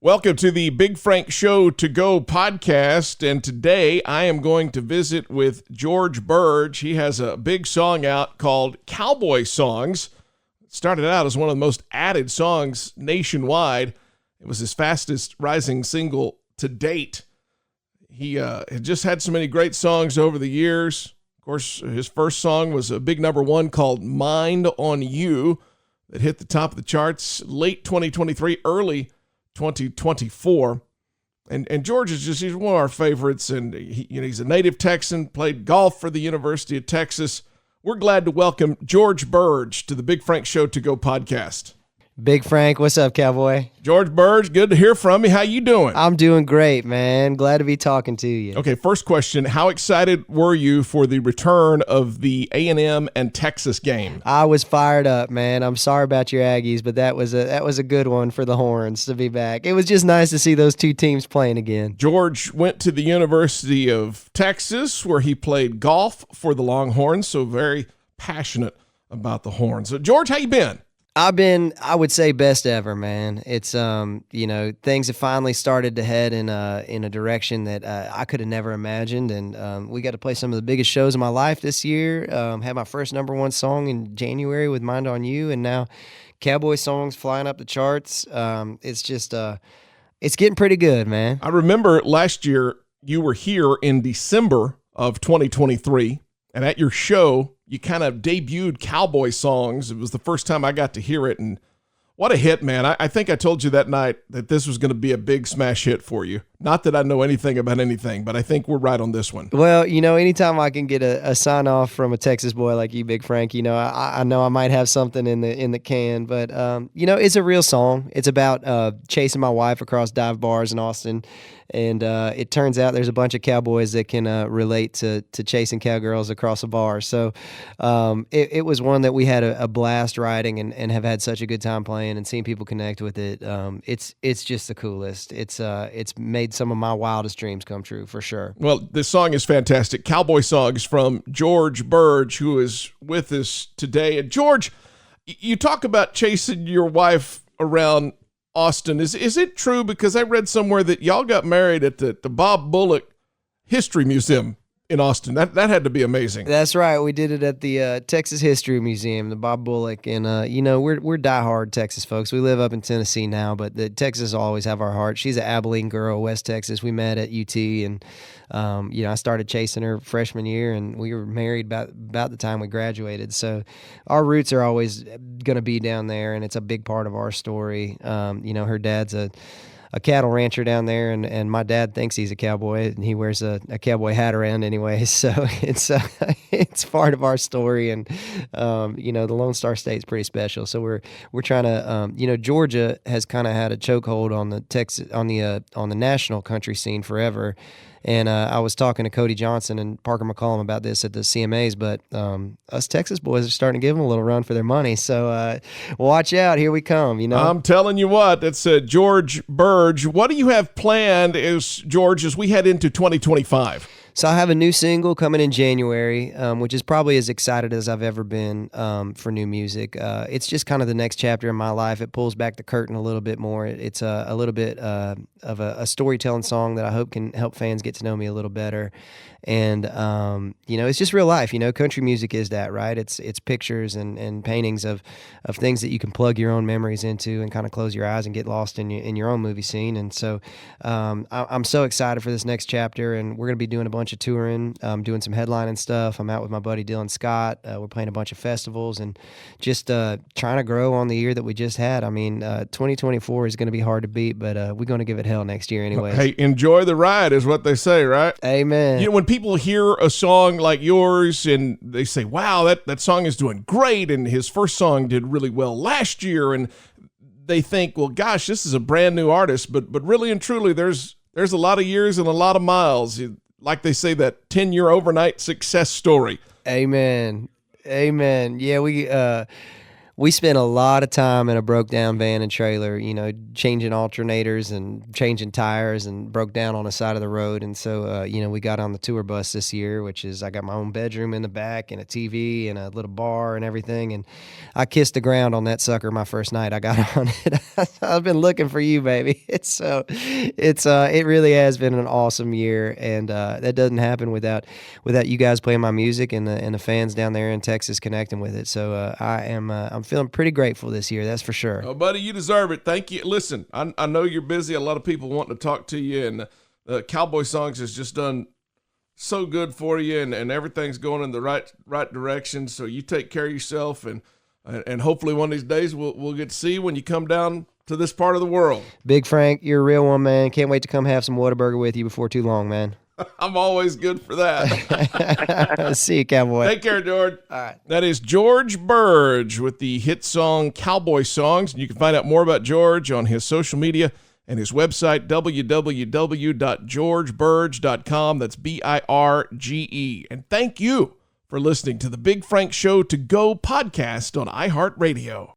Welcome to the Big Frank Show to Go podcast, and today I am going to visit with George Birge. He has a big song out called Cowboy Songs. It started out as one of the most added songs nationwide. It was his fastest rising single to date. He had just had so many great songs over the years. Of course, his first song was a big number one called Mind on You that hit the top of the charts late 2023, early 2024. And George is he's one of our favorites, and he's a native Texan, played golf for the University of Texas. We're glad to welcome George Birge to the Big Frank Show to Go podcast. Big Frank, what's up, Cowboy? George Birge, good to hear from you. How you doing? I'm doing great, man. Glad to be talking to you. Okay, first question. How excited were you for the return of the A&M and Texas game? I was fired up, man. I'm sorry about your Aggies, but that was a good one for the Horns to be back. It was just nice to see those two teams playing again. George went to the University of Texas, where he played golf for the Longhorns, so very passionate about the Horns. So, George, how you been? I've been, I would say, best ever, man. It's, things have finally started to head in a direction that I could have never imagined, and we got to play some of the biggest shows of my life this year. Had my first number one song in January with Mind on You, and now Cowboy Songs flying up the charts. It's just, it's getting pretty good, man. I remember last year you were here in December of 2023, and at your show, you kind of debuted Cowboy Songs. It was the first time I got to hear it, and what a hit, man. I think I told you that night that this was going to be a big smash hit for you. Not that I know anything about anything, but I think we're right on this one. Well, anytime I can get a sign-off from a Texas boy like you, Big Frank, I know I might have something in the can, but, it's a real song. It's about chasing my wife across dive bars in Austin, and it turns out there's a bunch of cowboys that can relate to chasing cowgirls across a bar. So it was one that we had a blast writing and have had such a good time playing and seeing people connect with it. It's just the coolest. It's made some of my wildest dreams come true, for sure. Well, this song is fantastic. Cowboy Songs from George Birge, who is with us today. And George, you talk about chasing your wife around Austin. Is it true? Because I read somewhere that y'all got married at the Bob Bullock History Museum in Austin. That had to be amazing. That's right. We did it at the Texas History Museum, the Bob Bullock, and we're diehard Texas folks. We live up in Tennessee now, but the Texas will always have our heart. She's an Abilene girl, West Texas. We met at UT, and I started chasing her freshman year, and we were married about the time we graduated. So our roots are always going to be down there, and it's a big part of our story. Her dad's a cattle rancher down there, and my dad thinks he's a cowboy, and he wears a cowboy hat around anyway. So it's part of our story, and the Lone Star State's pretty special. So we're trying to Georgia has kind of had a chokehold on the Texas on the national country scene forever. And I was talking to Cody Johnson and Parker McCollum about this at the CMAs, but us Texas boys are starting to give them a little run for their money. So watch out. Here we come, I'm telling you what, that's George Birge. What do you have planned, George, as we head into 2025? So I have a new single coming in January, which is probably as excited as I've ever been for new music. It's just kind of the next chapter in my life. It pulls back the curtain a little bit more. It's a little bit of a storytelling song that I hope can help fans get to know me a little better. And, it's just real life. Country music is that, right? It's pictures and paintings of things that you can plug your own memories into and kind of close your eyes and get lost in your own movie scene. And so I'm so excited for this next chapter, and we're going to be doing a bunch of touring, doing some headlining stuff. I'm out with my buddy Dylan Scott. We're playing a bunch of festivals and just trying to grow on the year that we just had. 2024 is going to be hard to beat, but we're going to give it hell next year anyway. Hey, enjoy the ride is what they say, right? Amen. When people hear a song like yours and they say, wow, that song is doing great, and his first song did really well last year, and they think, well, gosh, this is a brand new artist, but really and truly there's a lot of years and a lot of miles. Like they say, that 10-year overnight success story. Amen. Yeah, We spent a lot of time in a broke down van and trailer, changing alternators and changing tires, and broke down on the side of the road. And so, we got on the tour bus this year, which is I got my own bedroom in the back and a TV and a little bar and everything. And I kissed the ground on that sucker my first night I got on it. I've been looking for you, baby. It really has been an awesome year, and that doesn't happen without you guys playing my music and the fans down there in Texas connecting with it. So I'm feeling pretty grateful this year, that's for sure. Oh, buddy, you deserve it. Thank you. Listen, I know you're busy. A lot of people want to talk to you, and Cowboy Songs has just done so good for you, and everything's going in the right direction. So you take care of yourself, and hopefully one of these days we'll get to see you when you come down to this part of the world. Big Frank, you're a real one, man. Can't wait to come have some Whataburger with you before too long, man. I'm always good for that. See you, Cowboy. Take care, George. All right. That is George Birge with the hit song Cowboy Songs. And you can find out more about George on his social media and his website, www.georgebirge.com. That's Birge. And thank you for listening to the Big Frank Show To Go podcast on iHeartRadio.